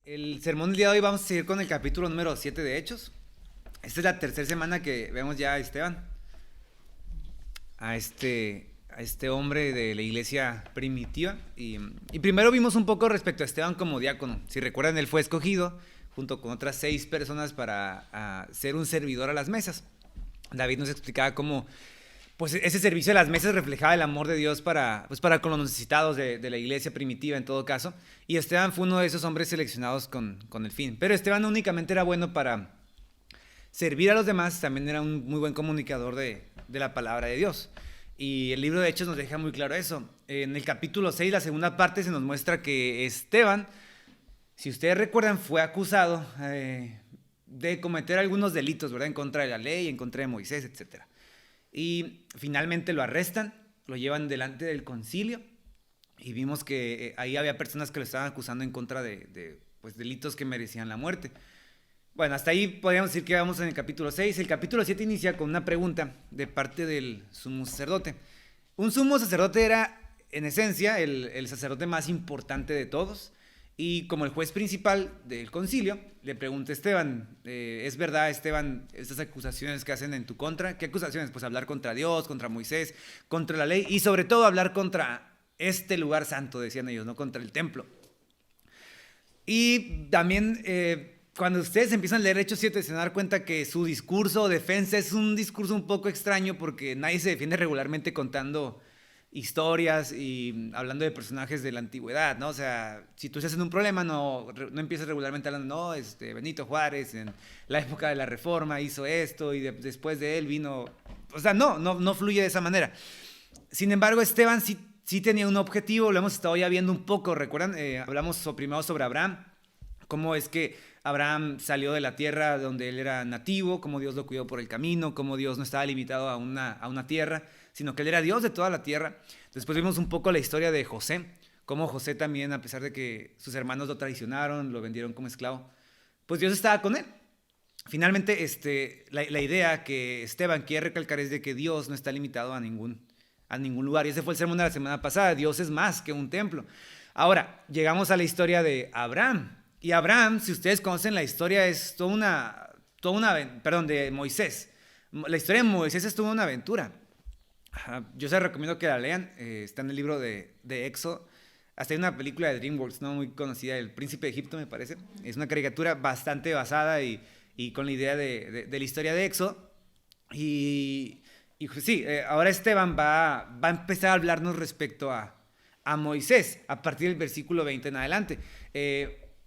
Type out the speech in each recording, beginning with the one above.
El sermón del día de hoy vamos a seguir con el capítulo número 7 de Hechos. Esta es la tercera semana que vemos ya a Esteban, a este hombre de la iglesia primitiva. Y primero vimos un poco respecto a Esteban como diácono. Si recuerdan, él fue escogido junto con otras 6 personas para ser un servidor a las mesas. David nos explicaba cómo pues ese servicio a las mesas reflejaba el amor de Dios para con los necesitados de la iglesia primitiva en todo caso. Y Esteban fue uno de esos hombres seleccionados con el fin. Pero Esteban no únicamente era bueno para servir a los demás, también era un muy buen comunicador de la palabra de Dios. Y el libro de Hechos nos deja muy claro eso. En el capítulo 6, la segunda parte, se nos muestra que Esteban, si ustedes recuerdan, fue acusado de cometer algunos delitos, ¿verdad? En contra de la ley, en contra de Moisés, etcétera. Y finalmente lo arrestan, lo llevan delante del concilio y vimos que ahí había personas que lo estaban acusando en contra de pues, delitos que merecían la muerte. Bueno, hasta ahí podríamos decir que vamos en el capítulo 6. El capítulo 7 inicia con una pregunta de parte del sumo sacerdote. Un sumo sacerdote era, en esencia, el sacerdote más importante de todos. Y como el juez principal del concilio, le pregunta a Esteban, ¿es verdad, Esteban, estas acusaciones que hacen en tu contra? ¿Qué acusaciones? Pues hablar contra Dios, contra Moisés, contra la ley y sobre todo hablar contra este lugar santo, decían ellos, no contra el templo. Y también cuando ustedes empiezan a leer Hechos 7 se van a dar cuenta que su discurso o defensa es un discurso un poco extraño porque nadie se defiende regularmente contando historias y hablando de personajes de la antigüedad, ¿no? O sea, si tú estás en un problema, no empiezas regularmente hablando, no, Benito Juárez en la época de la Reforma hizo esto y después de él vino... O sea, no fluye de esa manera. Sin embargo, Esteban sí tenía un objetivo, lo hemos estado ya viendo un poco, ¿recuerdan? Hablamos primero sobre Abraham, cómo es que Abraham salió de la tierra donde él era nativo, cómo Dios lo cuidó por el camino, cómo Dios no estaba limitado a una tierra, sino que él era Dios de toda la tierra. Después vimos un poco la historia de José, cómo José también, a pesar de que sus hermanos lo traicionaron, lo vendieron como esclavo, pues Dios estaba con él. Finalmente, la idea que Esteban quiere recalcar es de que Dios no está limitado a ningún lugar. Y ese fue el sermón de la semana pasada. Dios es más que un templo. Ahora, llegamos a la historia de Abraham. Y Abraham, si ustedes conocen la historia, es de Moisés. La historia de Moisés es toda una aventura. Yo se recomiendo que la lean. Está en el libro de Éxodo. Hasta hay una película de DreamWorks, ¿no? Muy conocida, El Príncipe de Egipto, me parece. Es una caricatura bastante basada y con la idea de la historia de Éxodo. Y sí, ahora Esteban va a empezar a hablarnos respecto a Moisés, a partir del versículo 20 en adelante.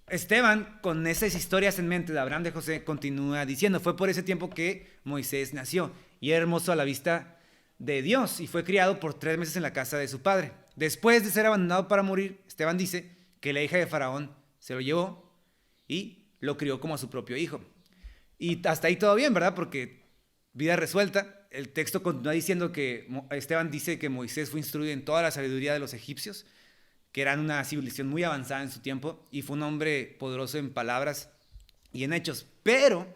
Esteban, con esas historias en mente de Abraham, de José, continúa diciendo, fue por ese tiempo que Moisés nació y era hermoso a la vista de Dios y fue criado por 3 meses en la casa de su padre. Después de ser abandonado para morir, Esteban dice que la hija de Faraón se lo llevó y lo crió como a su propio hijo. Y hasta ahí todo bien, ¿verdad? Porque vida resuelta. El texto continúa diciendo que Esteban dice que Moisés fue instruido en toda la sabiduría de los egipcios, que eran una civilización muy avanzada en su tiempo, y fue un hombre poderoso en palabras y en hechos. Pero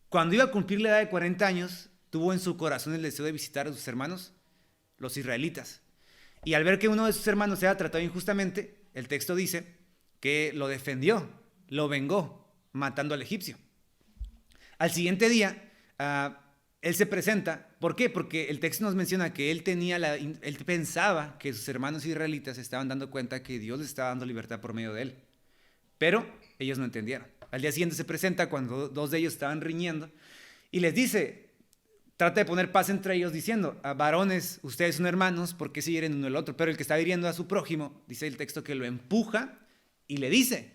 cuando iba a cumplir la edad de 40 años, tuvo en su corazón el deseo de visitar a sus hermanos, los israelitas. Y al ver que uno de sus hermanos era tratado injustamente, el texto dice que lo defendió, lo vengó, matando al egipcio. Al siguiente día, él se presenta. ¿Por qué? Porque el texto nos menciona que él pensaba que sus hermanos israelitas se estaban dando cuenta que Dios les estaba dando libertad por medio de él. Pero ellos no entendieron. Al día siguiente se presenta cuando 2 de ellos estaban riñendo y les dice, trata de poner paz entre ellos diciendo, varones, ustedes son hermanos, ¿por qué se hieren uno el otro? Pero el que está hiriendo a su prójimo, dice el texto que lo empuja y le dice,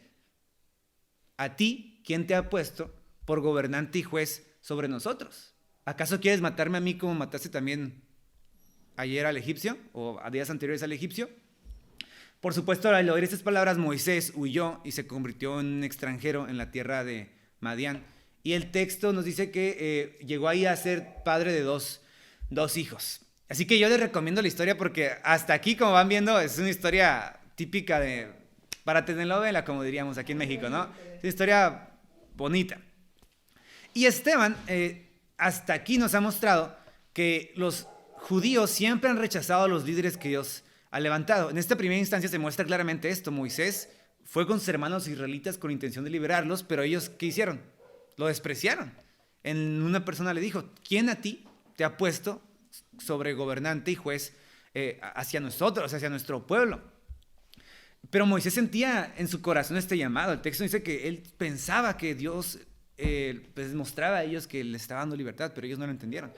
a ti, ¿quién te ha puesto por gobernante y juez sobre nosotros? ¿Acaso quieres matarme a mí como mataste también ayer al egipcio o a días anteriores al egipcio? Por supuesto, al oír estas palabras, Moisés huyó y se convirtió en un extranjero en la tierra de Madián. Y el texto nos dice que llegó ahí a ser padre de dos hijos. Así que yo les recomiendo la historia porque hasta aquí, como van viendo, es una historia típica para telenovela, como diríamos aquí en México, ¿no? Es una historia bonita. Y Esteban, hasta aquí nos ha mostrado que los judíos siempre han rechazado a los líderes que Dios ha levantado. En esta primera instancia se muestra claramente esto. Moisés fue con sus hermanos israelitas con intención de liberarlos, pero ellos, ¿qué hicieron? Lo despreciaron. Una persona le dijo, ¿quién a ti te ha puesto sobre gobernante y juez hacia nosotros, hacia nuestro pueblo? Pero Moisés sentía en su corazón este llamado. El texto dice que él pensaba que Dios pues mostraba a ellos que les estaba dando libertad, pero ellos no lo entendieron.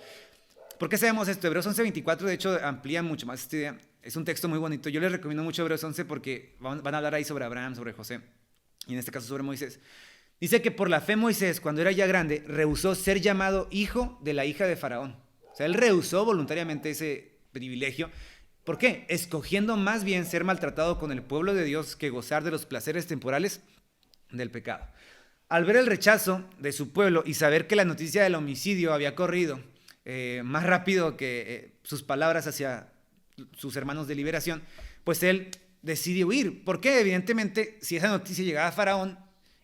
¿Por qué sabemos esto? Hebreos 11:24 de hecho amplía mucho más esta idea. Es un texto muy bonito. Yo les recomiendo mucho Hebreos 11 porque van a hablar ahí sobre Abraham, sobre José, y en este caso sobre Moisés. Dice que por la fe Moisés, cuando era ya grande, rehusó ser llamado hijo de la hija de Faraón. O sea, él rehusó voluntariamente ese privilegio. ¿Por qué? Escogiendo más bien ser maltratado con el pueblo de Dios que gozar de los placeres temporales del pecado. Al ver el rechazo de su pueblo y saber que la noticia del homicidio había corrido más rápido que sus palabras hacia sus hermanos de liberación, pues él decide huir. ¿Por qué? Evidentemente, si esa noticia llegaba a Faraón,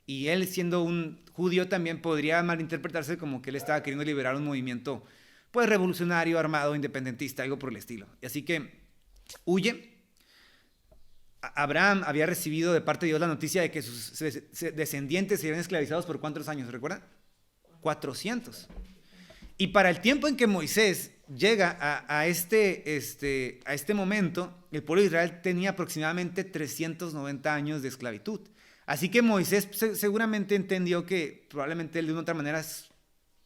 y él siendo un judío también podría malinterpretarse como que él estaba queriendo liberar un movimiento pues revolucionario, armado, independentista, algo por el estilo. Y así que huye. Abraham había recibido de parte de Dios la noticia de que sus descendientes serían esclavizados por ¿cuántos años? ¿Recuerdan? 400. Y para el tiempo en que Moisés llega a este momento, el pueblo de Israel tenía aproximadamente 390 años de esclavitud. Así que Moisés seguramente entendió que probablemente él de una otra manera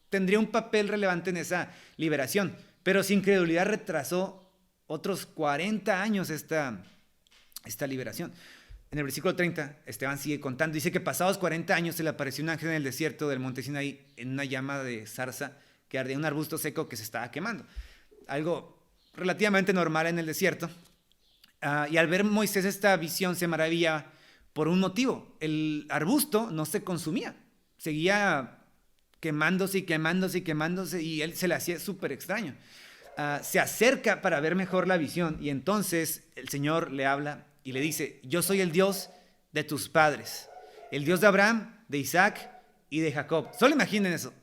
tendría un papel relevante en esa liberación, pero su incredulidad retrasó otros 40 años esta liberación. En el versículo 30, Esteban sigue contando, dice que pasados 40 años se le apareció un ángel en el desierto del monte Sinaí en una llama de zarza que ardía, un arbusto seco que se estaba quemando. Algo relativamente normal en el desierto. Y al ver Moisés esta visión se maravilla por un motivo. El arbusto no se consumía, seguía quemándose y quemándose y quemándose, y él se le hacía súper extraño. Se acerca para ver mejor la visión y entonces el Señor le habla y le dice, yo soy el Dios de tus padres, el Dios de Abraham, de Isaac y de Jacob. Solo imaginen eso.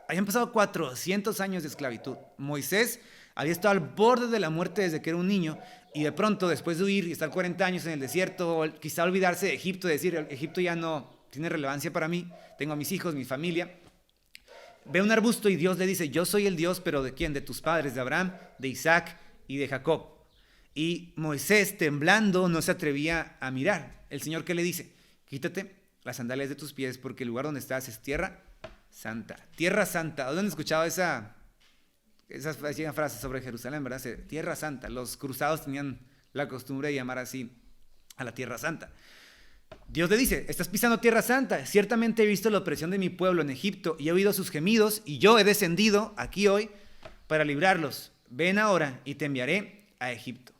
Habían pasado 400 años de esclavitud. Moisés había estado al borde de la muerte desde que era un niño y de pronto, después de huir y estar 40 años en el desierto, quizá olvidarse de Egipto, decir, Egipto ya no tiene relevancia para mí, tengo a mis hijos, mi familia. Ve un arbusto y Dios le dice, yo soy el Dios, pero ¿de quién? De tus padres, de Abraham, de Isaac y de Jacob. Y Moisés, temblando, no se atrevía a mirar. El Señor, ¿qué le dice? Quítate las sandalias de tus pies porque el lugar donde estás es tierra santa. Tierra santa. ¿Dónde han escuchado esa frase sobre Jerusalén, verdad? Tierra santa. Los cruzados tenían la costumbre de llamar así a la tierra santa. Dios le dice, estás pisando tierra santa, ciertamente he visto la opresión de mi pueblo en Egipto y he oído sus gemidos y yo he descendido aquí hoy para librarlos. Ven ahora y te enviaré a Egipto.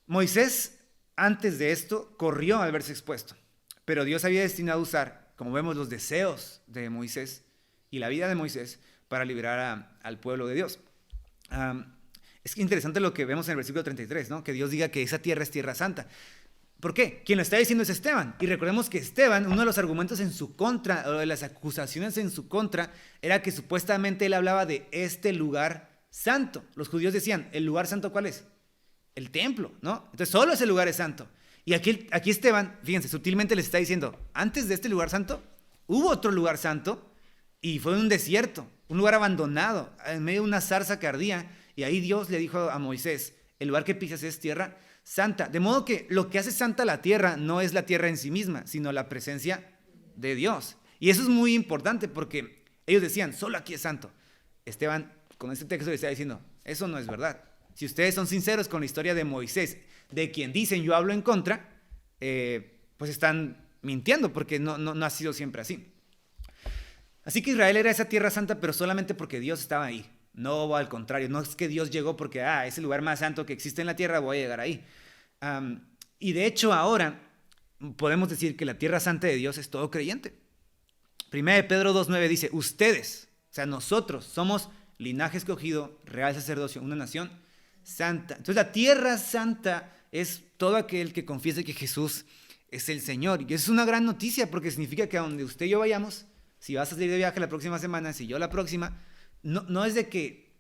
Moisés, antes de esto, corrió al verse expuesto, pero Dios había destinado a usar, como vemos, los deseos de Moisés y la vida de Moisés para liberar al pueblo de Dios. Es interesante lo que vemos en el versículo 33, ¿no? Que Dios diga que esa tierra es tierra santa. ¿Por qué? Quien lo está diciendo es Esteban. Y recordemos que Esteban, uno de los argumentos en su contra, o de las acusaciones en su contra, era que supuestamente él hablaba de este lugar santo. Los judíos decían, ¿el lugar santo cuál es? El templo, ¿no? Entonces solo ese lugar es santo. Y aquí Esteban, fíjense, sutilmente les está diciendo, antes de este lugar santo, hubo otro lugar santo y fue un desierto, un lugar abandonado, en medio de una zarza que ardía. Y ahí Dios le dijo a Moisés, el lugar que pisas es tierra santa. De modo que lo que hace santa la tierra no es la tierra en sí misma, sino la presencia de Dios. Y eso es muy importante porque ellos decían, solo aquí es santo. Esteban, con este texto le está diciendo, eso no es verdad. Si ustedes son sinceros con la historia de Moisés, de quien dicen yo hablo en contra, pues están mintiendo porque no ha sido siempre así. Así que Israel era esa tierra santa, pero solamente porque Dios estaba ahí. No, al contrario, no es que Dios llegó porque es el lugar más santo que existe en la tierra, voy a llegar ahí. Y de hecho ahora podemos decir que la tierra santa de Dios es todo creyente. 1 Pedro 2:9 dice, ustedes, o sea nosotros, somos linaje escogido, real sacerdocio, una nación santa. Entonces la tierra santa es todo aquel que confiese que Jesús es el Señor. Y eso es una gran noticia porque significa que a donde usted y yo vayamos, si vas a salir de viaje la próxima semana, si yo la próxima, no es de que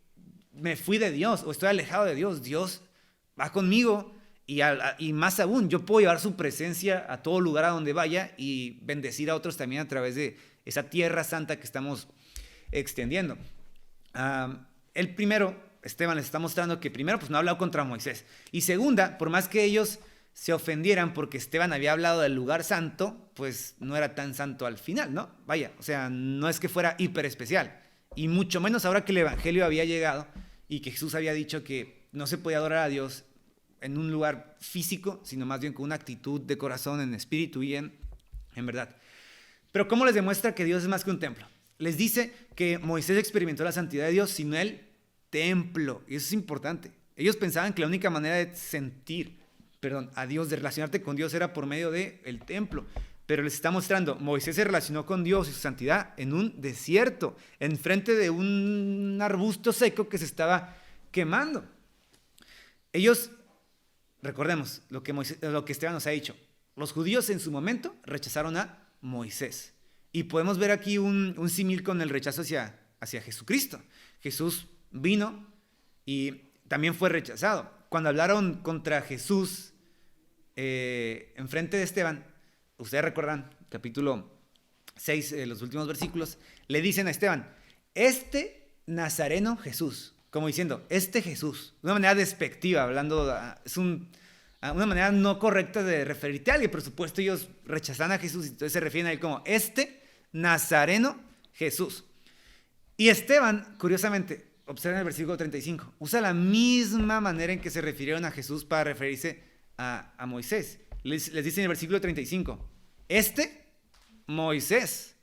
me fui de Dios o estoy alejado de Dios. Dios va conmigo y más aún, yo puedo llevar su presencia a todo lugar a donde vaya y bendecir a otros también a través de esa tierra santa que estamos extendiendo. El primero, Esteban les está mostrando que primero pues no ha hablado contra Moisés. Y segunda, por más que ellos se ofendieran porque Esteban había hablado del lugar santo, pues no era tan santo al final, ¿no? Vaya, o sea, no es que fuera hiper especial. Y mucho menos ahora que el evangelio había llegado y que Jesús había dicho que no se podía adorar a Dios en un lugar físico, sino más bien con una actitud de corazón, en espíritu y en verdad. Pero ¿cómo les demuestra que Dios es más que un templo? Les dice que Moisés experimentó la santidad de Dios sino el templo. Y eso es importante. Ellos pensaban que la única manera de a Dios, de relacionarte con Dios, era por medio del templo. Pero les está mostrando, Moisés se relacionó con Dios y su santidad en un desierto, enfrente de un arbusto seco que se estaba quemando. Ellos, recordemos lo que Esteban nos ha dicho, los judíos en su momento rechazaron a Moisés. Y podemos ver aquí un símil con el rechazo hacia Jesucristo. Jesús vino y también fue rechazado. Cuando hablaron contra Jesús enfrente de Esteban, ustedes recuerdan, capítulo 6, los últimos versículos, le dicen a Esteban, este Nazareno Jesús, como diciendo, este Jesús, de una manera despectiva, hablando, es una manera no correcta de referirte a alguien. Por supuesto, ellos rechazan a Jesús y entonces se refieren a él como este Nazareno Jesús. Y Esteban, curiosamente, observen el versículo 35, usa la misma manera en que se refirieron a Jesús para referirse a Moisés. Les dice en el versículo 35, este Moisés,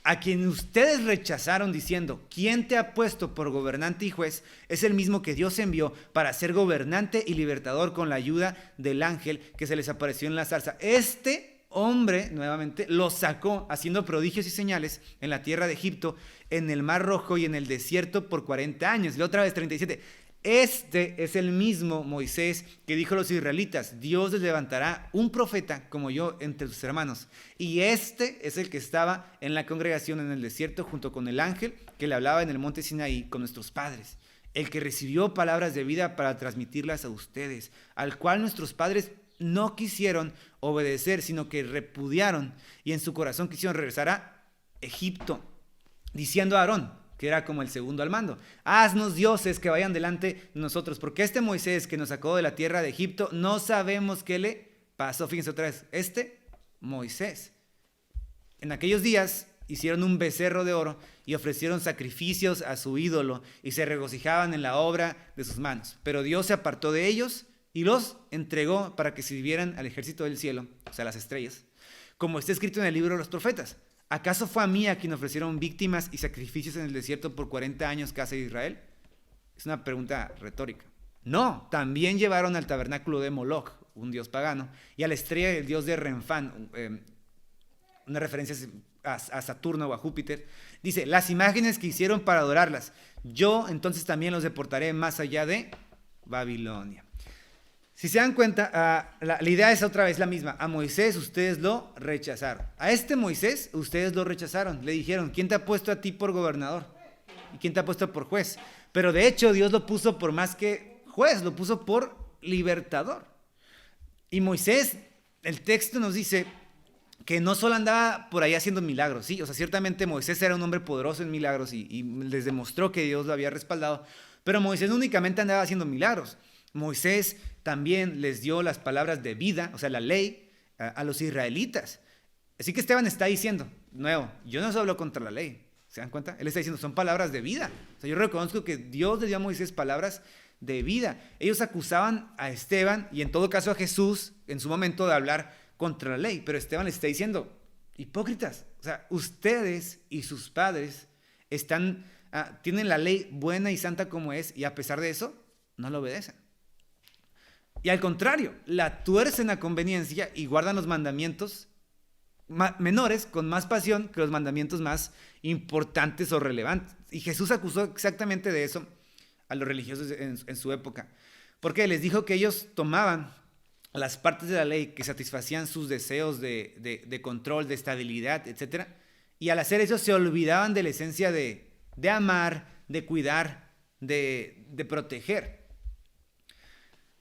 a quien ustedes rechazaron diciendo, ¿quién te ha puesto por gobernante y juez? Es el mismo que Dios envió para ser gobernante y libertador con la ayuda del ángel que se les apareció en la zarza. Este hombre, nuevamente, los sacó haciendo prodigios y señales en la tierra de Egipto, en el Mar Rojo y en el desierto por 40 años. Y otra vez 37. Este es el mismo Moisés que dijo a los israelitas, Dios les levantará un profeta como yo entre sus hermanos. Y este es el que estaba en la congregación en el desierto junto con el ángel que le hablaba en el monte Sinaí con nuestros padres. El que recibió palabras de vida para transmitirlas a ustedes, al cual nuestros padres no quisieron obedecer, sino que repudiaron y en su corazón quisieron regresar a Egipto, diciendo a Aarón, que era como el segundo al mando, haznos dioses que vayan delante de nosotros, porque este Moisés que nos sacó de la tierra de Egipto, no sabemos qué le pasó. Fíjense otra vez, este Moisés. En aquellos días hicieron un becerro de oro y ofrecieron sacrificios a su ídolo y se regocijaban en la obra de sus manos. Pero Dios se apartó de ellos y los entregó para que sirvieran al ejército del cielo, o sea, las estrellas, como está escrito en el libro de los profetas. ¿Acaso fue a mí a quien ofrecieron víctimas y sacrificios en el desierto por 40 años, casa de Israel? Es una pregunta retórica. No, también llevaron al tabernáculo de Moloch, un dios pagano, y a la estrella del dios de Renfán, una referencia a Saturno o a Júpiter. Dice, las imágenes que hicieron para adorarlas, yo entonces también los deportaré más allá de Babilonia. Si se dan cuenta, la idea es otra vez la misma. A Moisés ustedes lo rechazaron. A este Moisés ustedes lo rechazaron. Le dijeron, ¿quién te ha puesto a ti por gobernador? ¿Y quién te ha puesto por juez? Pero de hecho Dios lo puso por más que juez, lo puso por libertador. Y Moisés, el texto nos dice que no solo andaba por ahí haciendo milagros, ¿sí? O sea, ciertamente Moisés era un hombre poderoso en milagros y les demostró que Dios lo había respaldado. Pero Moisés no únicamente andaba haciendo milagros. Moisés también les dio las palabras de vida, o sea, la ley, a los israelitas. Así que Esteban está diciendo, nuevo, yo no solo hablo contra la ley, ¿se dan cuenta? Él está diciendo, son palabras de vida. O sea, yo reconozco que Dios le dio a Moisés palabras de vida. Ellos acusaban a Esteban y en todo caso a Jesús en su momento de hablar contra la ley, pero Esteban les está diciendo, hipócritas, o sea, ustedes y sus padres tienen la ley buena y santa como es y a pesar de eso no lo obedecen. Y al contrario, la tuercen a conveniencia y guardan los mandamientos menores con más pasión que los mandamientos más importantes o relevantes. Y Jesús acusó exactamente de eso a los religiosos en su época. Porque les dijo que ellos tomaban las partes de la ley que satisfacían sus deseos de control, de estabilidad, etc. Y al hacer eso se olvidaban de la esencia de amar, de cuidar, de proteger.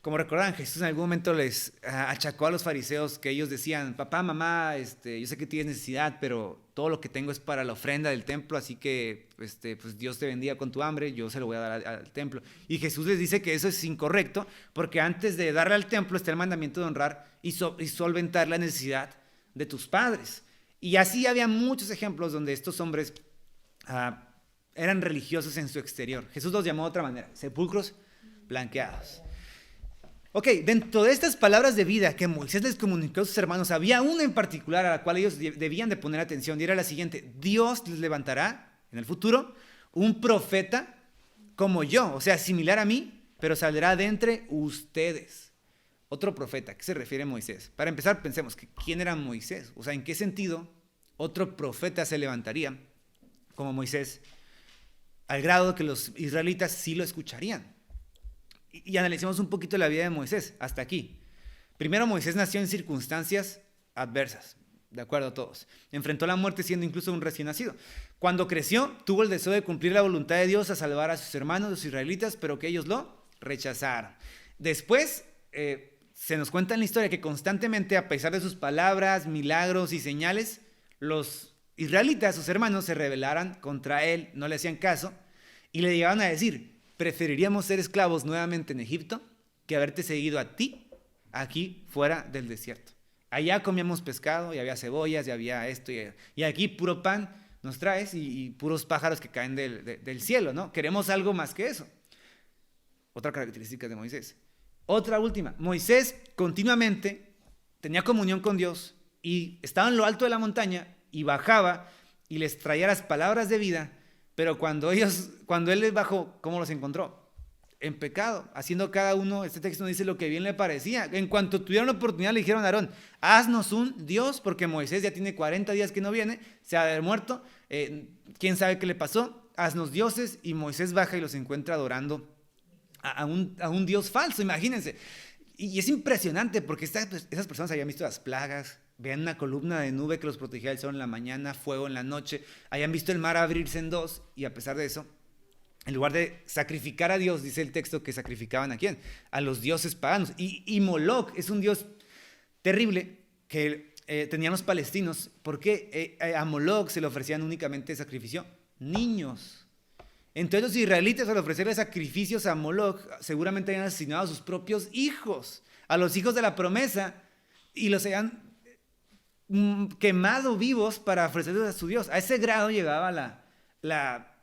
Como recordarán, Jesús en algún momento les achacó a los fariseos que ellos decían, papá, mamá, yo sé que tienes necesidad, pero todo lo que tengo es para la ofrenda del templo, así que pues Dios te bendiga con tu hambre, yo se lo voy a dar al templo. Y Jesús les dice que eso es incorrecto, porque antes de darle al templo está el mandamiento de honrar y solventar la necesidad de tus padres. Y así había muchos ejemplos donde estos hombres eran religiosos en su exterior. Jesús los llamó de otra manera, sepulcros blanqueados. Ok, dentro de estas palabras de vida que Moisés les comunicó a sus hermanos, había una en particular a la cual ellos debían de poner atención, y era la siguiente: Dios les levantará en el futuro un profeta como yo, o sea, similar a mí, pero saldrá de entre ustedes. Otro profeta, ¿a qué se refiere Moisés? Para empezar, pensemos, ¿quién era Moisés? O sea, ¿en qué sentido otro profeta se levantaría como Moisés, al grado que los israelitas sí lo escucharían? Y analicemos un poquito la vida de Moisés hasta aquí. Primero, Moisés nació en circunstancias adversas, de acuerdo a todos. Enfrentó la muerte siendo incluso un recién nacido. Cuando creció, tuvo el deseo de cumplir la voluntad de Dios a salvar a sus hermanos, los israelitas, pero que ellos lo rechazaron. Después, se nos cuenta en la historia que constantemente, a pesar de sus palabras, milagros y señales, los israelitas, sus hermanos, se rebelaran contra él, no le hacían caso y le llegaban a decir: preferiríamos ser esclavos nuevamente en Egipto que haberte seguido a ti aquí fuera del desierto. Allá comíamos pescado y había cebollas y había esto y aquí puro pan nos traes y puros pájaros que caen del cielo, ¿no? Queremos algo más que eso. Otra característica de Moisés. Otra última: Moisés continuamente tenía comunión con Dios y estaba en lo alto de la montaña y bajaba y les traía las palabras de vida. Pero cuando él les bajó, ¿cómo los encontró? En pecado, haciendo cada uno, este texto no dice lo que bien le parecía. En cuanto tuvieron la oportunidad, le dijeron a Aarón: haznos un Dios, porque Moisés ya tiene 40 días que no viene, se ha de haber muerto, quién sabe qué le pasó, haznos dioses. Y Moisés baja y los encuentra adorando a un Dios falso, imagínense. Y es impresionante porque esas personas habían visto las plagas, vean una columna de nube que los protegía del sol en la mañana, fuego en la noche, hayan visto el mar abrirse en dos, y a pesar de eso, en lugar de sacrificar a Dios, dice el texto que sacrificaban ¿a quién? A los dioses paganos. Y Moloch es un dios terrible que tenían los palestinos, porque a Moloch se le ofrecían únicamente sacrificio niños. Entonces los israelitas, al ofrecerle sacrificios a Moloch, seguramente habían asesinado a sus propios hijos, a los hijos de la promesa, y los habían quemado vivos para ofrecerlos a su Dios. A ese grado llegaba la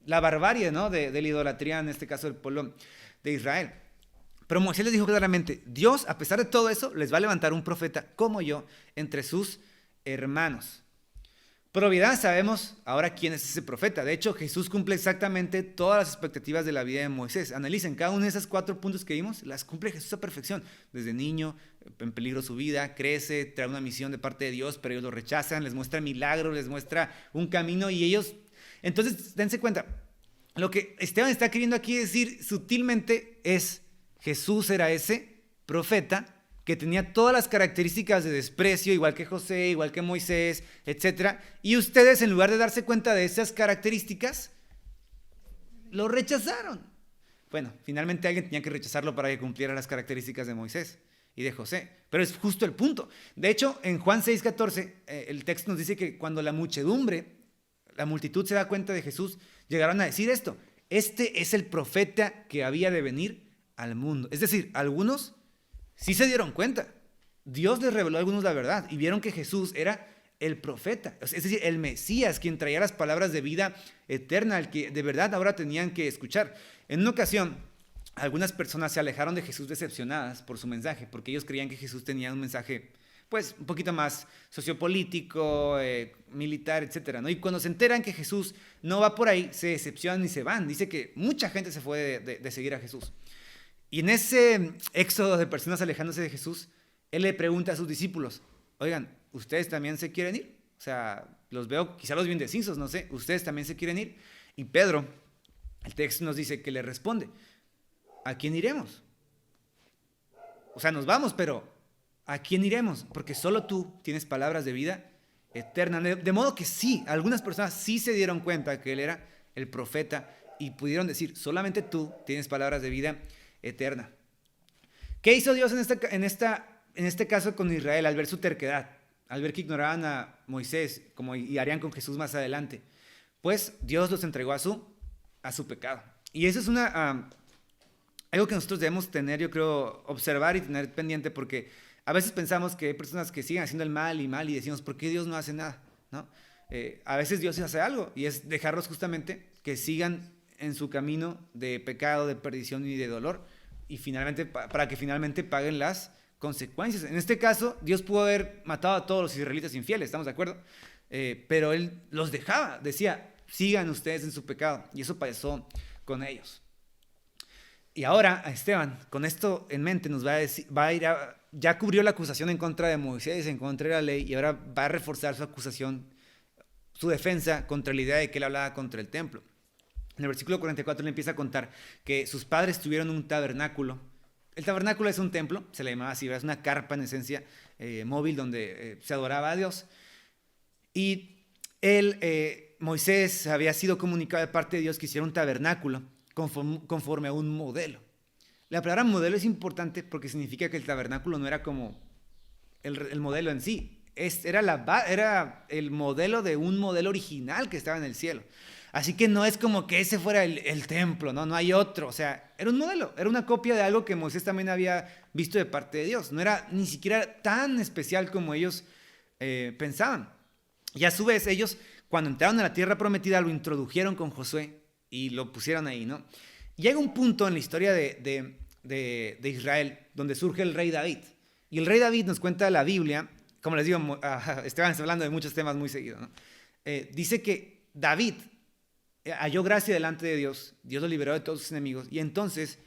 barbarie, ¿no? de la idolatría, en este caso del pueblo de Israel. Pero Moisés les dijo claramente: Dios, a pesar de todo eso, les va a levantar un profeta como yo entre sus hermanos. Probidad, sabemos ahora quién es ese profeta. De hecho, Jesús cumple exactamente todas las expectativas de la vida de Moisés. Analicen, cada uno de esos 4 puntos que vimos, las cumple Jesús a perfección. Desde niño, en peligro su vida, crece, trae una misión de parte de Dios, pero ellos lo rechazan, les muestra milagros, les muestra un camino y ellos... Entonces, dense cuenta, lo que Esteban está queriendo aquí decir sutilmente es: Jesús era ese profeta que tenía todas las características de desprecio, igual que José, igual que Moisés, etc. Y ustedes, en lugar de darse cuenta de esas características, lo rechazaron. Bueno, finalmente alguien tenía que rechazarlo para que cumpliera las características de Moisés y de José. Pero es justo el punto. De hecho, en Juan 6:14, el texto nos dice que cuando la multitud se da cuenta de Jesús, llegaron a decir esto: este es el profeta que había de venir al mundo. Es decir, algunos sí se dieron cuenta. Dios les reveló a algunos la verdad y vieron que Jesús era el profeta, es decir, el Mesías, quien traía las palabras de vida eterna, el que de verdad ahora tenían que escuchar. En una ocasión, algunas personas se alejaron de Jesús decepcionadas por su mensaje, porque ellos creían que Jesús tenía un mensaje pues un poquito más sociopolítico, militar, etcétera, ¿no? Y cuando se enteran que Jesús no va por ahí, se decepcionan y se van. Dice que mucha gente se fue de seguir a Jesús. Y en ese éxodo de personas alejándose de Jesús, él le pregunta a sus discípulos: oigan, ¿ustedes también se quieren ir? O sea, los veo, quizá los vi indecisos, no sé, ¿ustedes también se quieren ir? Y Pedro, el texto nos dice que le responde: ¿a quién iremos? O sea, nos vamos, pero ¿a quién iremos? Porque solo tú tienes palabras de vida eterna. De modo que sí, algunas personas sí se dieron cuenta que él era el profeta y pudieron decir: solamente tú tienes palabras de vida eterna. ¿Qué hizo Dios en este caso con Israel al ver su terquedad? Al ver que ignoraban a Moisés y harían con Jesús más adelante. Pues Dios los entregó a su pecado. Y eso es algo que nosotros debemos tener, yo creo, observar y tener pendiente, porque a veces pensamos que hay personas que siguen haciendo el mal y decimos, ¿por qué Dios no hace nada? ¿No? A veces Dios hace algo y es dejarlos justamente que sigan en su camino de pecado, de perdición y de dolor, y finalmente para que finalmente paguen las consecuencias. En este caso, Dios pudo haber matado a todos los israelitas infieles, ¿estamos de acuerdo? Pero Él los dejaba, decía, sigan ustedes en su pecado, y eso pasó con ellos. Y ahora Esteban, con esto en mente, nos va a decir, ya cubrió la acusación en contra de Moisés, en contra de la ley, y ahora va a reforzar su acusación, su defensa contra la idea de que él hablaba contra el templo. En el versículo 44 le empieza a contar que sus padres tuvieron un tabernáculo. El tabernáculo es un templo, se le llamaba así, es una carpa en esencia móvil donde se adoraba a Dios. Y Moisés había sido comunicado de parte de Dios que hiciera un tabernáculo conforme a un modelo. La palabra modelo es importante porque significa que el tabernáculo no era como el modelo en sí, era el modelo de un modelo original que estaba en el cielo. Así que no es como que ese fuera el templo, no hay otro. O sea, era un modelo, era una copia de algo que Moisés también había visto de parte de Dios. No era ni siquiera tan especial como ellos pensaban. Y a su vez ellos, cuando entraron a la tierra prometida, lo introdujeron con Josué y lo pusieron ahí, ¿no? Y llega un punto en la historia de Israel donde surge el rey David. Y el rey David nos cuenta la Biblia, como les digo, Esteban está hablando de muchos temas muy seguido, ¿no? Dice que David halló gracia delante de Dios, Dios lo liberó de todos sus enemigos, y entonces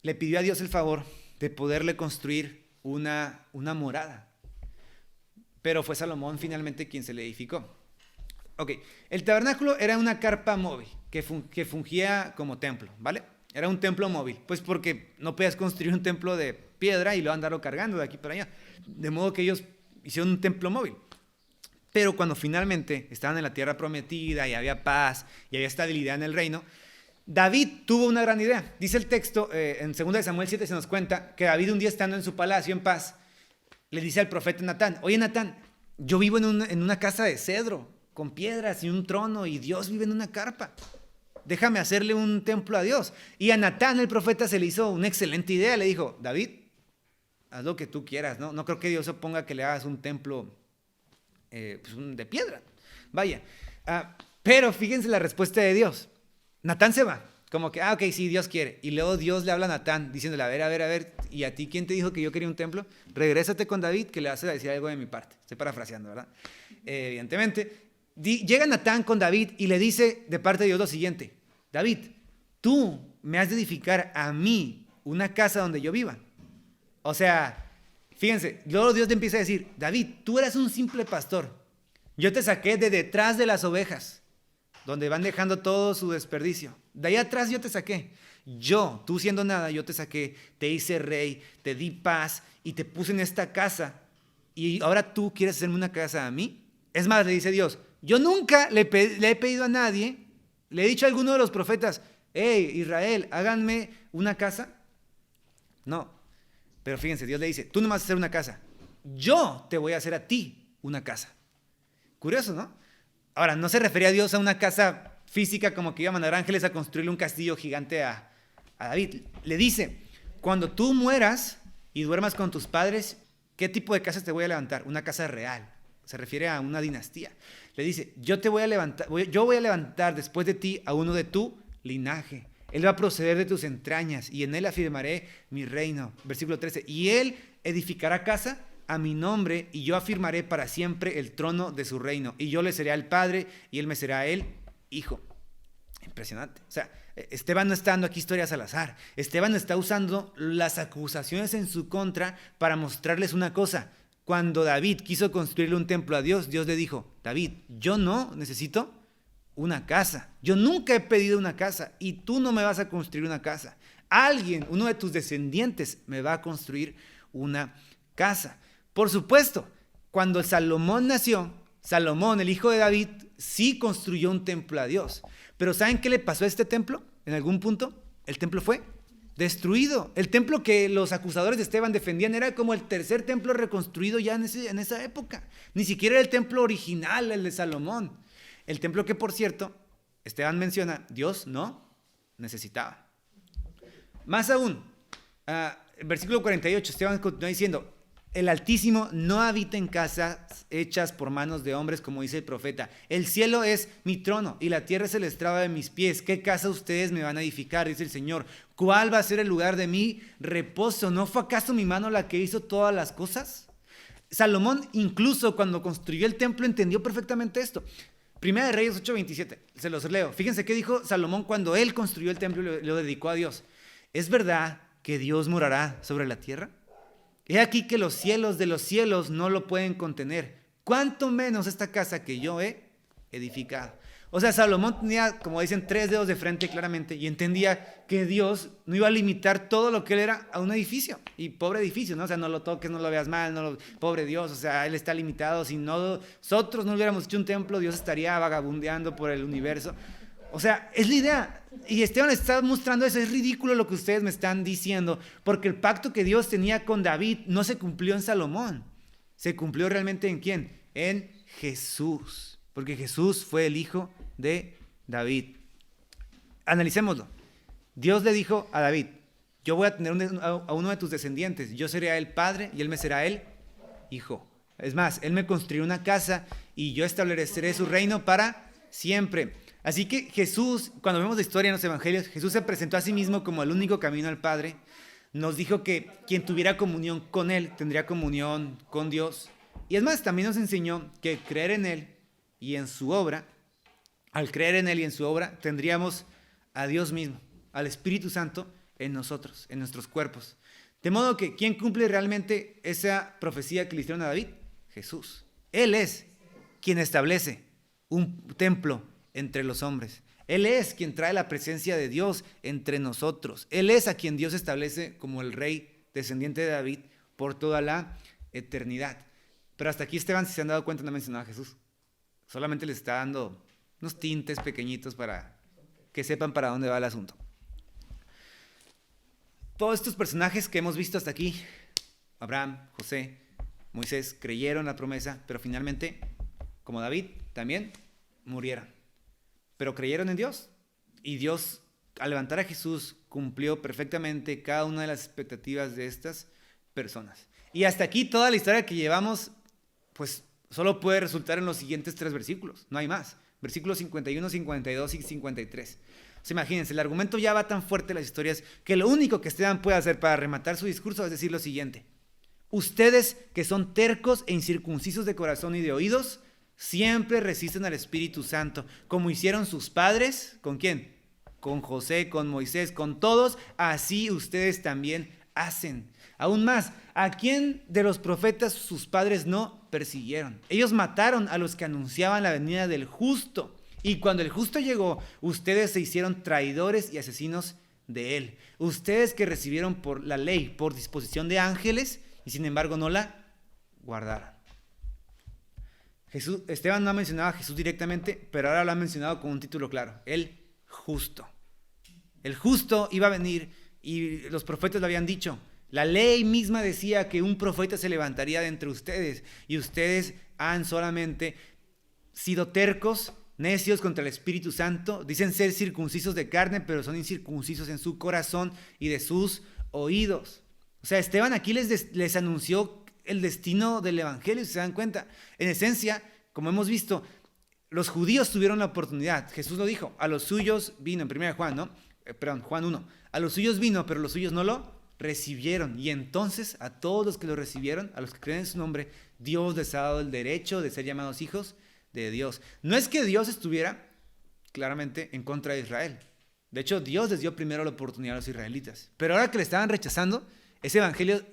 le pidió a Dios el favor de poderle construir una morada. Pero fue Salomón finalmente quien se le edificó. Ok, el tabernáculo era una carpa móvil que fungía como templo, ¿vale? Era un templo móvil, pues porque no podías construir un templo de piedra y luego andarlo cargando de aquí para allá. De modo que ellos hicieron un templo móvil. Pero cuando finalmente estaban en la tierra prometida y había paz y había estabilidad en el reino, David tuvo una gran idea. Dice el texto, en 2 Samuel 7 se nos cuenta que David un día estando en su palacio en paz, le dice al profeta Natán, oye Natán, yo vivo en una casa de cedro, con piedras y un trono, y Dios vive en una carpa. Déjame hacerle un templo a Dios. Y a Natán el profeta se le hizo una excelente idea, le dijo, David, haz lo que tú quieras, ¿no? No creo que Dios oponga que le hagas un templo de piedra. Vaya. Pero fíjense la respuesta de Dios. Natán se va. Como que, ok, sí, Dios quiere. Y luego Dios le habla a Natán, diciéndole, a ver, ¿y a ti quién te dijo que yo quería un templo? Regrésate con David, que le vas a decir algo de mi parte. Estoy parafraseando, ¿verdad? Evidentemente. Llega Natán con David y le dice de parte de Dios lo siguiente, David, tú me has de edificar a mí una casa donde yo viva. O sea, fíjense, luego Dios te empieza a decir, David, tú eras un simple pastor. Yo te saqué de detrás de las ovejas, donde van dejando todo su desperdicio. De ahí atrás yo te saqué. Tú siendo nada, yo te saqué, te hice rey, te di paz y te puse en esta casa. Y ahora tú quieres hacerme una casa a mí. Es más, le dice Dios, yo nunca le he pedido a nadie, le he dicho a alguno de los profetas, hey, Israel, háganme una casa. No, pero fíjense, Dios le dice, tú no me vas a hacer una casa, yo te voy a hacer a ti una casa. Curioso, ¿no? Ahora, no se refería a Dios a una casa física como que iba a mandar ángeles a construirle un castillo gigante a David. Le dice, cuando tú mueras y duermas con tus padres, ¿qué tipo de casa te voy a levantar? Una casa real. Se refiere a una dinastía. Le dice, yo voy a levantar después de ti a uno de tu linaje. Él va a proceder de tus entrañas y en él afirmaré mi reino. Versículo 13. Y él edificará casa a mi nombre y yo afirmaré para siempre el trono de su reino. Y yo le seré al padre y él me será el hijo. Impresionante. O sea, Esteban no está dando aquí historias al azar. Esteban está usando las acusaciones en su contra para mostrarles una cosa. Cuando David quiso construirle un templo a Dios, Dios le dijo, David, yo no necesito una casa. Yo nunca he pedido una casa y tú no me vas a construir una casa. Alguien, uno de tus descendientes, me va a construir una casa. Por supuesto, cuando Salomón nació, Salomón, el hijo de David, sí construyó un templo a Dios. Pero ¿saben qué le pasó a este templo? En algún punto, el templo fue destruido. El templo que los acusadores de Esteban defendían era como el tercer templo reconstruido ya en esa época. Ni siquiera era el templo original, el de Salomón. El templo que, por cierto, Esteban menciona, Dios no necesitaba. Más aún, versículo 48, Esteban continúa diciendo, el Altísimo no habita en casas hechas por manos de hombres, como dice el profeta. El cielo es mi trono y la tierra es el estrado de mis pies. ¿Qué casa ustedes me van a edificar? Dice el Señor. ¿Cuál va a ser el lugar de mi reposo? ¿No fue acaso mi mano la que hizo todas las cosas? Salomón, incluso cuando construyó el templo, entendió perfectamente esto. Primera de Reyes 8:27, se los leo. Fíjense qué dijo Salomón cuando él construyó el templo y lo dedicó a Dios. ¿Es verdad que Dios morará sobre la tierra? He aquí que los cielos de los cielos no lo pueden contener, cuánto menos esta casa que yo he edificado. O sea, Salomón tenía, como dicen, 3 dedos de frente claramente y entendía que Dios no iba a limitar todo lo que él era a un edificio. Y pobre edificio, ¿no? O sea, no lo toques, no lo veas mal, pobre Dios, o sea, él está limitado. Si nosotros no hubiéramos hecho un templo, Dios estaría vagabundeando por el universo. O sea, es la idea. Y Esteban está mostrando eso. Es ridículo lo que ustedes me están diciendo, porque el pacto que Dios tenía con David no se cumplió en Salomón. Se cumplió realmente ¿en quién? En Jesús. Porque Jesús fue el hijo de David. Analicémoslo. Dios le dijo a David, yo voy a tener a uno de tus descendientes. Yo seré el padre y él me será el hijo. Es más, él me construirá una casa y yo estableceré su reino para siempre. Así que Jesús, cuando vemos la historia en los evangelios, Jesús se presentó a sí mismo como el único camino al Padre. Nos dijo que quien tuviera comunión con Él tendría comunión con Dios. Y es más, también nos enseñó que creer en Él y en su obra, al creer en Él y en su obra, tendríamos a Dios mismo, al Espíritu Santo en nosotros, en nuestros cuerpos. De modo que, ¿quién cumple realmente esa profecía que le hicieron a David? Jesús. Él es quien establece un templo entre los hombres. Él es quien trae la presencia de Dios entre nosotros. Él es a quien Dios establece como el rey descendiente de David por toda la eternidad. Pero hasta aquí Esteban, si se han dado cuenta, no mencionaba a Jesús. Solamente les está dando unos tintes pequeñitos para que sepan para dónde va el asunto. Todos estos personajes que hemos visto hasta aquí, Abraham, José, Moisés, creyeron la promesa, pero finalmente, como David, también murieron. Pero creyeron en Dios. Y Dios, al levantar a Jesús, cumplió perfectamente cada una de las expectativas de estas personas. Y hasta aquí toda la historia que llevamos, pues solo puede resultar en los siguientes 3 versículos. No hay más. Versículos 51, 52 y 53. O sea, imagínense, el argumento ya va tan fuerte en las historias que lo único que Esteban puede hacer para rematar su discurso es decir lo siguiente. Ustedes que son tercos e incircuncisos de corazón y de oídos, siempre resisten al Espíritu Santo, como hicieron sus padres. ¿Con quién? Con José, con Moisés, con todos. Así ustedes también hacen. Aún más, ¿a quién de los profetas sus padres no persiguieron? Ellos mataron a los que anunciaban la venida del justo. Y cuando el justo llegó, ustedes se hicieron traidores y asesinos de él. Ustedes que recibieron por la ley, por disposición de ángeles, y sin embargo no la guardaron. Esteban no ha mencionado a Jesús directamente, pero ahora lo ha mencionado con un título claro, el justo. El justo iba a venir y los profetas lo habían dicho. La ley misma decía que un profeta se levantaría de entre ustedes y ustedes han solamente sido tercos, necios contra el Espíritu Santo. Dicen ser circuncisos de carne, pero son incircuncisos en su corazón y de sus oídos. O sea, Esteban aquí les anunció el destino del evangelio, si se dan cuenta. En esencia, como hemos visto, los judíos tuvieron la oportunidad. Jesús lo dijo, a los suyos vino, en 1 Juan, ¿no? Juan 1. A los suyos vino, pero los suyos no lo recibieron. Y entonces, a todos los que lo recibieron, a los que creen en su nombre, Dios les ha dado el derecho de ser llamados hijos de Dios. No es que Dios estuviera claramente en contra de Israel. De hecho, Dios les dio primero la oportunidad a los israelitas. Pero ahora que le estaban rechazando, ese evangelio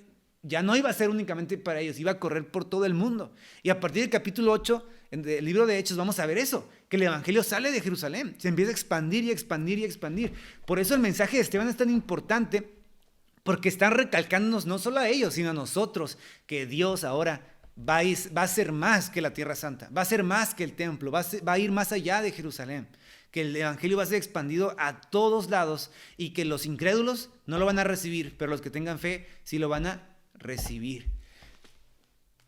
ya no iba a ser únicamente para ellos, iba a correr por todo el mundo. Y a partir del capítulo 8 del libro de Hechos vamos a ver eso, que el evangelio sale de Jerusalén, se empieza a expandir y expandir y expandir. Por eso el mensaje de Esteban es tan importante, porque están recalcándonos no solo a ellos, sino a nosotros, que Dios ahora va a ser más que la Tierra Santa, va a ser más que el templo, va a ir más allá de Jerusalén. que el evangelio va a ser expandido a todos lados y que los incrédulos no lo van a recibir, pero los que tengan fe sí lo van a recibir.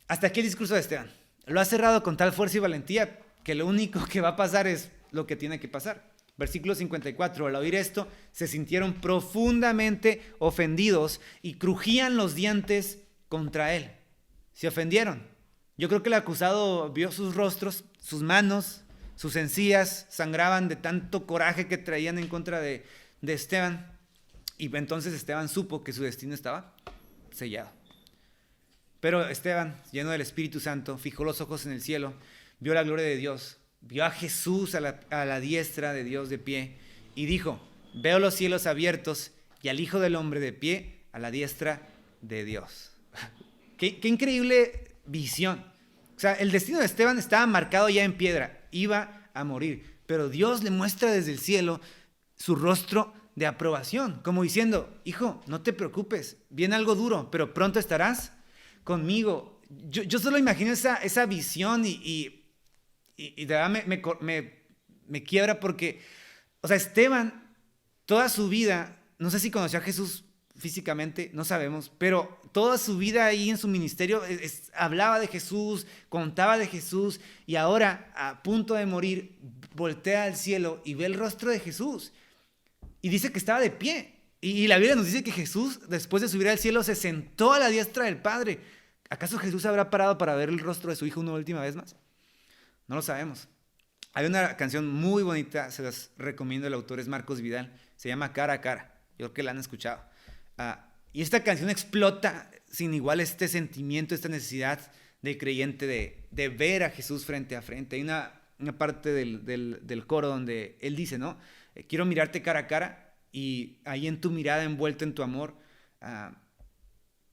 Hasta aquí el discurso de Esteban. Lo ha cerrado con tal fuerza y valentía que lo único que va a pasar es lo que tiene que pasar. Versículo 54, al oír esto, se sintieron profundamente ofendidos y crujían los dientes contra él. Se ofendieron. Yo creo que el acusado vio sus rostros, sus manos, sus encías sangraban de tanto coraje que traían en contra de Esteban. Y entonces Esteban supo que su destino estaba sellado. Pero Esteban, lleno del Espíritu Santo, fijó los ojos en el cielo, vio la gloria de Dios, vio a Jesús a la diestra de Dios de pie y dijo: veo los cielos abiertos y al Hijo del Hombre de pie a la diestra de Dios. Qué increíble visión. O sea, el destino de Esteban estaba marcado ya en piedra, iba a morir, pero Dios le muestra desde el cielo su rostro de aprobación, como diciendo: hijo, no te preocupes, viene algo duro, pero pronto estarás conmigo. Yo solo imagino esa visión y de verdad me quiebra porque, o sea, Esteban, toda su vida, no sé si conoció a Jesús físicamente, no sabemos, pero toda su vida ahí en su ministerio hablaba de Jesús, contaba de Jesús, y ahora, a punto de morir, voltea al cielo y ve el rostro de Jesús y dice que estaba de pie. Y la Biblia nos dice que Jesús, después de subir al cielo, se sentó a la diestra del Padre. ¿Acaso Jesús habrá parado para ver el rostro de su Hijo una última vez más? No lo sabemos. Hay una canción muy bonita, se las recomiendo, el autor es Marcos Vidal, se llama Cara a Cara, yo creo que la han escuchado. Y esta canción explota sin igual este sentimiento, esta necesidad del creyente de ver a Jesús frente a frente. Hay una parte del coro donde él dice, ¿no? Quiero mirarte cara a cara y ahí en tu mirada, envuelto en tu amor,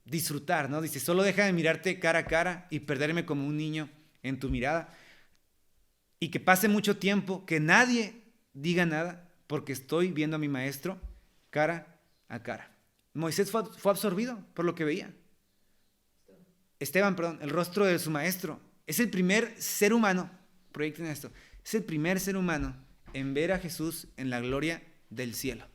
disfrutar, ¿no? Dice: solo deja de mirarte cara a cara y perderme como un niño en tu mirada. Y que pase mucho tiempo, que nadie diga nada, porque estoy viendo a mi maestro cara a cara. Moisés fue absorbido por lo que veía. Esteban, el rostro de su maestro. Es el primer ser humano, proyecten esto, es el primer ser humano en ver a Jesús en la gloria del cielo.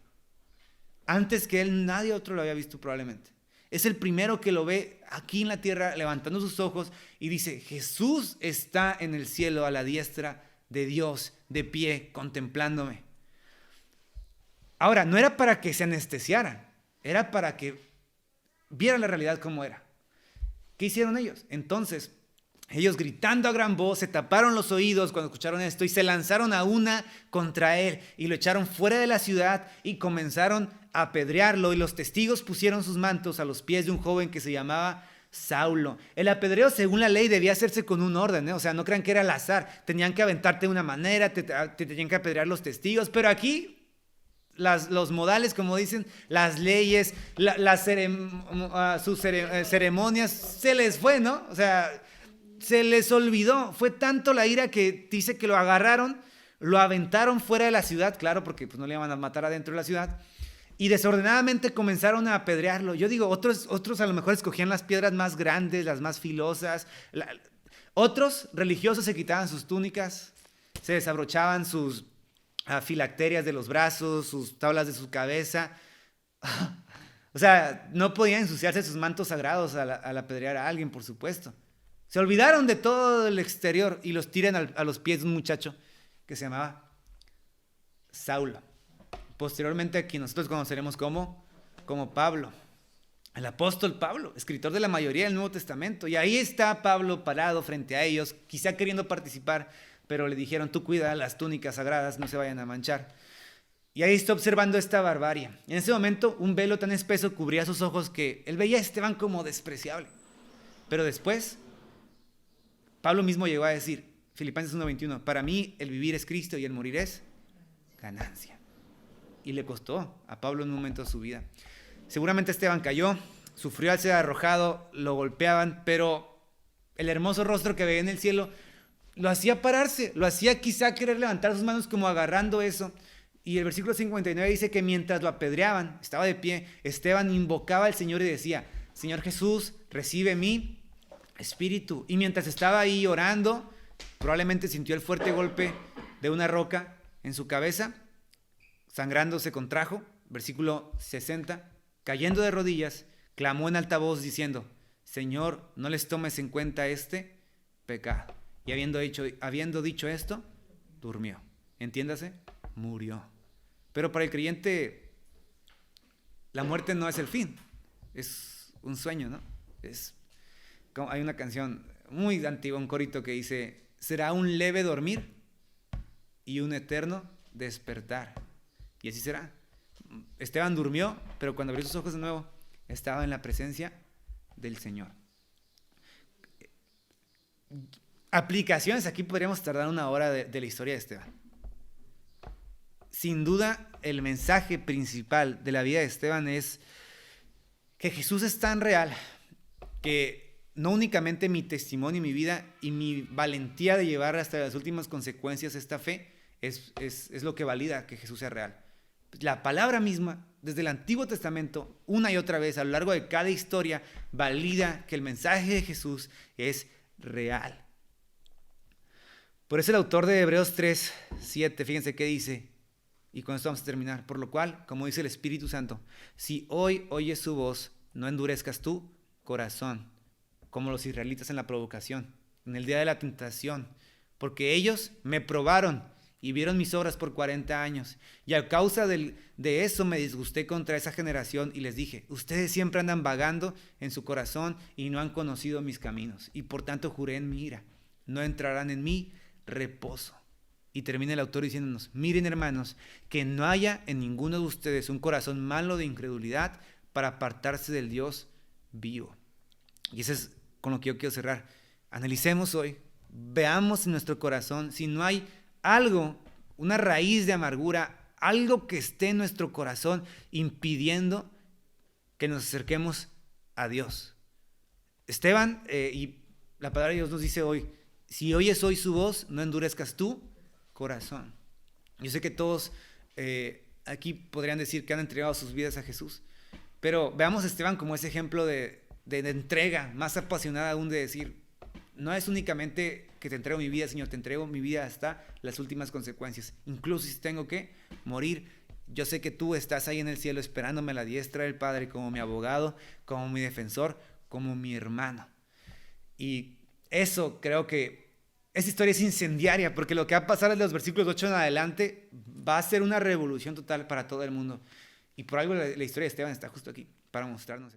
Antes que él, nadie otro lo había visto probablemente. Es el primero que lo ve aquí en la tierra, levantando sus ojos y dice: Jesús está en el cielo a la diestra de Dios, de pie, contemplándome. Ahora, no era para que se anestesiaran, era para que vieran la realidad como era. ¿Qué hicieron ellos? Entonces, ellos, gritando a gran voz, se taparon los oídos cuando escucharon esto y se lanzaron a una contra él y lo echaron fuera de la ciudad y comenzaron a apedrearlo, y los testigos pusieron sus mantos a los pies de un joven que se llamaba Saulo. El apedreo, según la ley, debía hacerse con un orden, ¿eh? O sea, no crean que era al azar, tenían que aventarte de una manera, te tenían que apedrear los testigos, pero aquí los modales, como dicen, las leyes, sus ceremonias, se les fue, ¿no? O sea, se les olvidó. Fue tanto la ira que dice que lo agarraron, lo aventaron fuera de la ciudad, claro, porque pues no le iban a matar adentro de la ciudad, y desordenadamente comenzaron a apedrearlo. Yo digo, otros a lo mejor escogían las piedras más grandes, las más filosas. Otros religiosos se quitaban sus túnicas, se desabrochaban sus filacterias de los brazos, sus tablas de su cabeza. O sea, no podían ensuciarse sus mantos sagrados al apedrear a alguien, por supuesto. Se olvidaron de todo el exterior y los tiran a los pies de un muchacho que se llamaba Saulo. Posteriormente, aquí nosotros conoceremos como Pablo, el apóstol Pablo, escritor de la mayoría del Nuevo Testamento. Y ahí está Pablo parado frente a ellos, quizá queriendo participar, pero le dijeron: tú cuida las túnicas sagradas, no se vayan a manchar. Y ahí está observando esta barbarie. En ese momento, un velo tan espeso cubría sus ojos que él veía a Esteban como despreciable. Pero después, Pablo mismo llegó a decir, Filipenses 1:21, para mí el vivir es Cristo y el morir es ganancia. Y le costó a Pablo en un momento de su vida. Seguramente Esteban cayó, sufrió al ser arrojado, lo golpeaban, pero el hermoso rostro que veía en el cielo lo hacía pararse, lo hacía quizá querer levantar sus manos como agarrando eso. Y el versículo 59 dice que mientras lo apedreaban, estaba de pie, Esteban invocaba al Señor y decía: Señor Jesús, recibe mi espíritu. Y mientras estaba ahí orando, probablemente sintió el fuerte golpe de una roca en su cabeza, sangrando se contrajo, versículo 60, cayendo de rodillas, clamó en alta voz diciendo: Señor, no les tomes en cuenta este pecado. Y habiendo dicho esto, durmió. Entiéndase, murió. Pero para el creyente, la muerte no es el fin, es un sueño, ¿no? Hay una canción muy antigua, un corito que dice: será un leve dormir y un eterno despertar. Y así será. Esteban durmió, pero cuando abrió sus ojos de nuevo, estaba en la presencia del Señor. Aplicaciones, aquí podríamos tardar una hora de la historia de Esteban. Sin duda, el mensaje principal de la vida de Esteban es que Jesús es tan real que no únicamente mi testimonio y mi vida y mi valentía de llevar hasta las últimas consecuencias esta fe es lo que valida que Jesús sea real. La palabra misma, desde el Antiguo Testamento, una y otra vez, a lo largo de cada historia, valida que el mensaje de Jesús es real. Por eso el autor de Hebreos 3:7, fíjense qué dice, y con esto vamos a terminar. Por lo cual, como dice el Espíritu Santo, si hoy oyes su voz, no endurezcas tu corazón, como los israelitas en la provocación, en el día de la tentación, porque ellos me probaron y vieron mis obras por 40 años, y a causa de eso me disgusté contra esa generación y les dije: ustedes siempre andan vagando en su corazón y no han conocido mis caminos, y por tanto juré en mi ira, no entrarán en mi reposo. Y termina el autor diciéndonos: miren, hermanos, que no haya en ninguno de ustedes un corazón malo de incredulidad para apartarse del Dios vivo. Y eso es con lo que yo quiero cerrar. Analicemos hoy, veamos en nuestro corazón si no hay algo, una raíz de amargura, algo que esté en nuestro corazón impidiendo que nos acerquemos a Dios. Esteban, y la palabra de Dios nos dice hoy: si oyes hoy su voz, no endurezcas tu corazón. Yo sé que todos aquí podrían decir que han entregado sus vidas a Jesús, pero veamos a Esteban como ese ejemplo de entrega más apasionada aún, de decir: no es únicamente que te entrego mi vida, Señor, te entrego mi vida hasta las últimas consecuencias, incluso si tengo que morir. Yo sé que tú estás ahí en el cielo esperándome a la diestra del Padre como mi abogado, como mi defensor, como mi hermano. Y eso, creo que esa historia es incendiaria, porque lo que va a pasar en los versículos 8 en adelante va a ser una revolución total para todo el mundo. Y por algo la historia de Esteban está justo aquí, para mostrarnos eso.